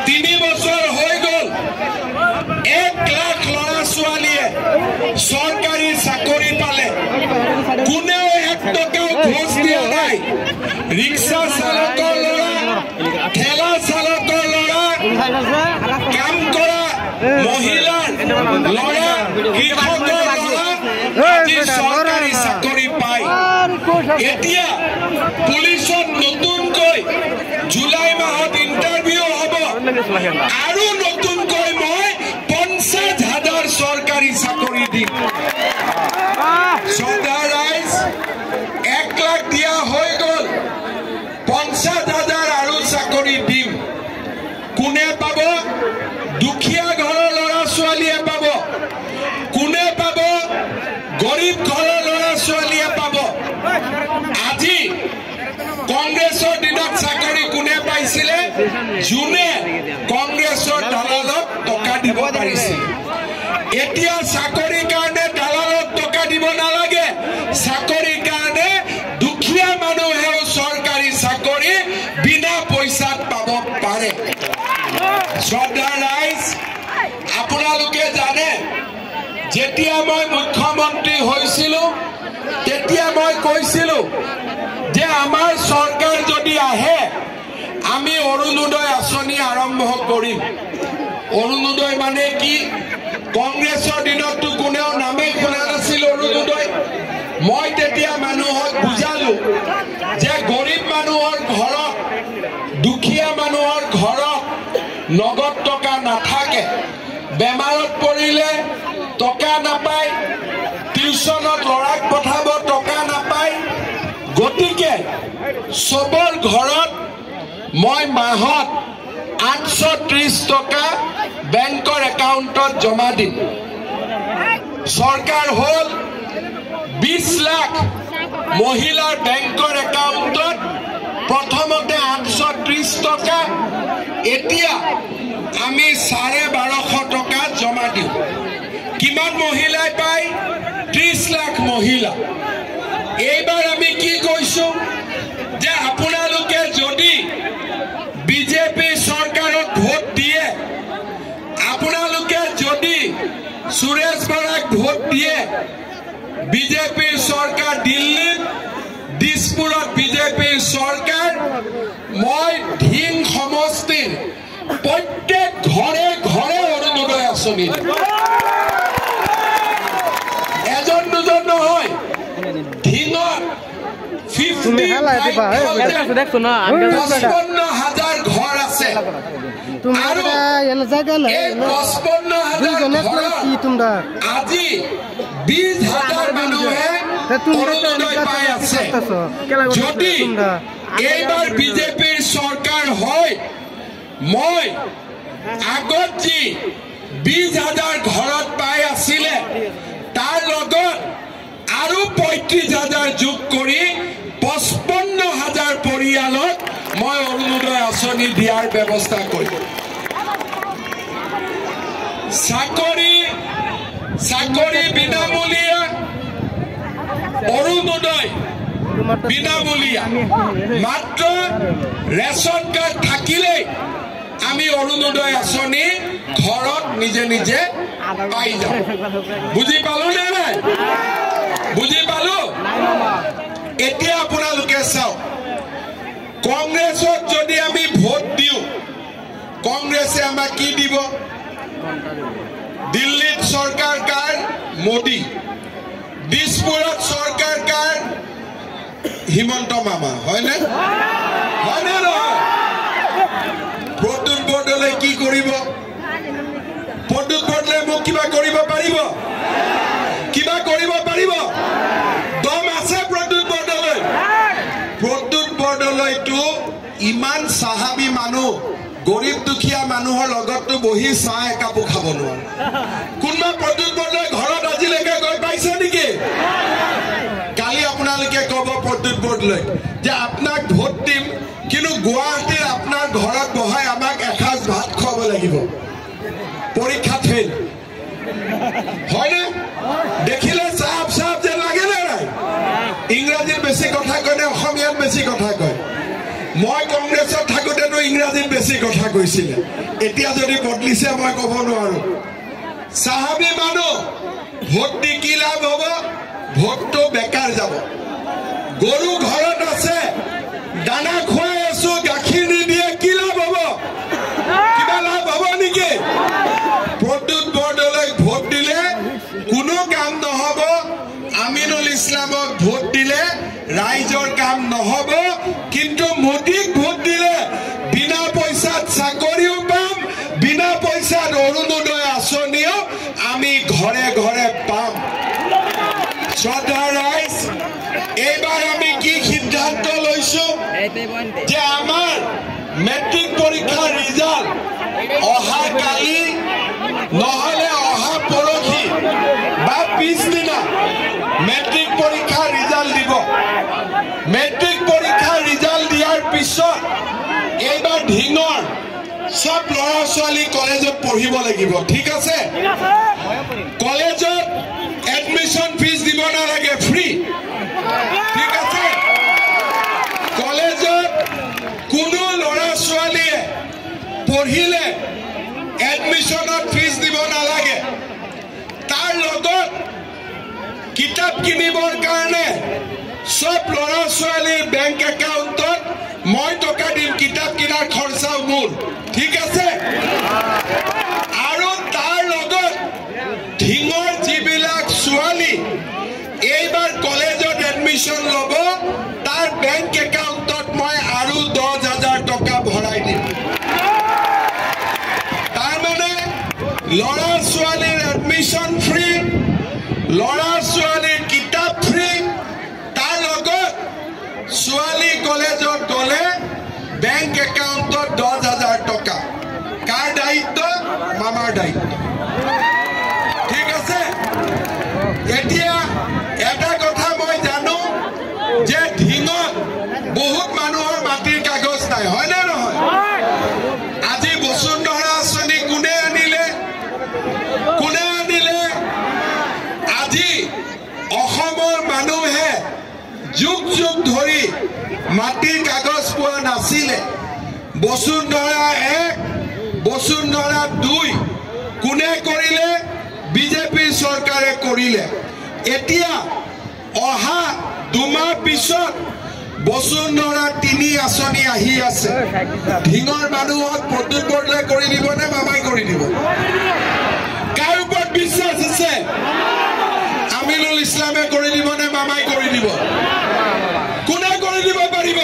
তিনি বছৰ হৈ গল 1 লাখ লৰা ছোৱালীয়ে চৰকাৰী চাকৰি পালে কোনেও 1 টকাও ঘোষ দিয়া নাই ৰিক্সা চালকৰ লৰা ঠেলা চালকৰ লৰা কাম কৰা মহিলাৰ লৰা কৃষকৰ লৰা আজি চৰকাৰী চাকৰি পায় এতিয়া পুলিচত নতুনকৈ জুলাই মাহত ইন্টাৰভিউ হ'ব আৰু নতুনকৈ মই 50,000 চৰকাৰী চাকৰি দিম ৰাইজ 1 লাখ দিয়া হৈ গল 50,000 আৰু চাকৰি দিম কোনে পাব দুখীয়া ঘৰৰ ল'ৰা ছোৱালীয়ে পাব কোনে পাব গৰীব ঘৰৰ ল'ৰা ছোৱালীয়ে পাব আজি কংগ্ৰেছৰ দিনত চাকৰি কোনে পাইছিলে যোনে কংগ্ৰেছৰ দালালক টকা দিব পাৰিছিল এতিয়া চাকৰিৰ কাৰণে দালালক টকা দিব নালাগে চাকৰিৰ কাৰণে দুখীয়া মানুহেও চৰকাৰী চাকৰি বিনা পইচাত পাব পাৰে শ্ৰদ্ধা ৰাইজ আপোনালোকে জানে যেতিয়া মই মুখ্যমন্ত্ৰী হৈছিলো তেতিয়া মই কৈছিলো যে আমাৰ চৰকাৰ যদি আহে আমি অৰুণোদয় আঁচনি আৰম্ভ কৰিম অৰুণোদয় মানে কি কংগ্ৰেছৰ দিনততো কোনেও নামেই শুনা নাছিল অৰুণোদয় মই তেতিয়া মানুহক বুজালো যে গৰীব মানুহৰ ঘৰত দুখীয়া মানুহৰ ঘৰত নগদ টকা নাথাকে বেমাৰত পৰিলে টকা নাপায় টিউচনত ল'ৰাক পঠাব টকা নাপায় গতিকে সবৰ ঘৰত মই মাহত 830 টকা বেংকৰ একাউণ্টত জমা দিম চৰকাৰ হ'ল 20 লাখ মহিলাৰ বেংকৰ একাউণ্টত প্ৰথমতে 830 টকা এতিয়া আমি 1250 টকা জমা দিওঁ কিমান মহিলাই পায় 30 লাখ মহিলা এইবাৰ আমি কি কৈছো যে আপোনালোকে যদি বিজেপি চৰকাৰক ভোট দিয়ে আপোনালোকে যদি সুৰেশ বৰাক ভোট দিয়ে বিজেপিৰ চৰকাৰ দিল্লীত দিছপুৰত বিজেপিৰ চৰকাৰ মই ধিং সমষ্টিৰ প্ৰত্যেক ঘৰে ঘৰে অৰুণোদয় আঁচনি এজন দুজন নহয় ধিঙত 55,000 ঘৰ আছে আৰু 55,000 আজি 20,000 মানুহে অৰুণোদয় পাই আছে যদি এইবাৰ বিজেপিৰ চৰকাৰ হয় মই আগত যি 20,000 ঘৰত পাই আছিলে তাৰ লগত আৰু 35,000 যোগ কৰি 55,000 পৰিয়ালক মই অৰুণোদয় আঁচনি দিয়াৰ ব্যৱস্থা কৰিম চাকৰি বিনামূলীয়া অৰুণোদয় বিনামূলীয়া মাত্ৰ ৰেচন কাৰ্ড থাকিলেই আমি অৰুণোদয় আঁচনি ঘৰত নিজে নিজে পাই যাম বুজি পালো নে নাই বুজি পালো এতিয়া আপোনালোকে চাওক কংগ্ৰেছক যদি আমি ভোট দিওঁ কংগ্ৰেছে আমাক কি দিব দিল্লীত চৰকাৰ কাৰ মোদী দিছপুৰত চৰকাৰ কাৰ হিমন্ত মামা হয়নে হয়নে নহয় প্ৰদ্যুৎ বৰদলৈ কি কৰিব প্ৰদ্যুৎ বৰদলৈ মোক কিবা কৰিব পাৰিব দম আছে প্ৰদ্যুৎ বৰদলৈটো ইমান সাহাবী মানুহ গৰীব দুখীয়া মানুহৰ লগতো বহি চাহ একাপো খাব নোৱাৰে কোনবা প্ৰদ্যুৎ বৰদলৈ ঘৰত আজিলৈকে গৈ পাইছে নেকি কালি আপোনালোকে ক'ব প্ৰদ্যুৎ বৰদলৈ যে আপোনাক ভোট দিম কিন্তু গুৱাহাটীৰ আপোনাৰ ঘৰত বহাই আমাক এসাঁজ ভাত খুৱাব লাগিব পৰীক্ষা ফেল হয়নে দেখিলে সাফ সাফ যে লাগে না ইংৰাজীত বেছি কথা কয় নে অসমীয়াত বেছি কথা কয় মই কংগ্ৰেছত থাকোঁতেতো ইংৰাজীত বেছি কথা কৈছিলে এতিয়া যদি বদলিছে মই ক'ব নোৱাৰো সাহাবী মানুহ ভোট দি কি লাভ হ'ব ভোটটো বেকাৰ যাব গৰু ঘৰত আছে দানা খুৱাই আছো গাখীৰ নিদিয়ে কি লাভ হ'ব কিবা লাভ হ'ব নেকি প্ৰদ্যুৎ বৰদলৈক ভোট দিলে কোনো কাম নহ'ব আমিনুল ইছলামক ভোট দিলে ৰাইজৰ কাম নহ'ব কিন্তু মোদীক ভোট দিলে বিনা পইচাত চাকৰিও পাম বিনা পইচাত অৰুণোদয় আঁচনিও আমি ঘৰে ঘৰে পাম শ্ৰদ্ধা ৰাইজ এইবাৰ আমি কি সিদ্ধান্ত লৈছো যে আমাৰ মেট্ৰিক পৰীক্ষাৰ ৰিজাল্ট অহা কালি নহলে অহা পৰহি বা পিছদিনা মেট্ৰিক পৰীক্ষাৰ ৰিজাল্ট দিব মেট্ৰিক পৰীক্ষাৰ ৰিজাল্ট দিয়াৰ পিছত এইবাৰ ঢিঙৰ সব ল'ৰা ছোৱালী কলেজত পঢ়িব লাগিব ঠিক আছে কলেজত এডমিশন ফিজ দিব নালাগে ফ্ৰী ঠিক আছে কলেজত কোনো ল'ৰা ছোৱালীয়ে পঢ়িলে এডমিশনত ফিজ দিব নালাগে তাৰ লগত কিতাপ কিনিবৰ কাৰণে সব ল'ৰা ছোৱালীৰ বেংক একাউণ্টত মই টকা দিম কিতাপ কিনাৰ খৰচাও মোৰ ঠিক আছে আৰু তাৰ লগত ঢিঙৰ যিবিলাক ছোৱালী এইবাৰ কলেজত এডমিশন ল'ব তাৰ বেংক একাউণ্টত মই আৰু 10,000 টকা ভৰাই দিম তাৰমানে ল'ৰা ছোৱালীৰ এডমিশন ফ্ৰী ল'ৰা ছোৱালীৰ কিতাপ ফ্ৰী তাৰ লগত ছোৱালী কলেজত গ'লে বেংক একাউণ্টত 10,000 টকা কাৰ দায়িত্ব মামাৰ দায়িত্ব ঠিক আছে এতিয়া এটা কথা মই জানো যে ঢিঙত বহুত মানুহৰ মাটিৰ কাগজ নাই হয় নে নহয় আজি বসুন্ধৰা আঁচনি কোনে আনিলে আজি অসমৰ মানুহে যুগ যুগ ধৰি মাটিৰ কাগজ পোৱা নাছিলে বসুন্ধৰা 1 বসুন্ধৰা 2 কোনে কৰিলে বিজেপি চৰকাৰে কৰিলে এতিয়া অহা 2 মাহ পিছত বসুন্ধৰা 3 আঁচনি আহি আছে ঢিঙৰ মানুহক প্ৰদ্যুৎ বৰদলৈ কৰি দিব নে মামাই কৰি দিব কাৰ ওপৰত বিশ্বাস আছে আমিনুল ইছলামে কৰি দিব নে মামাই কৰি দিব কোনে কৰি দিব পাৰিব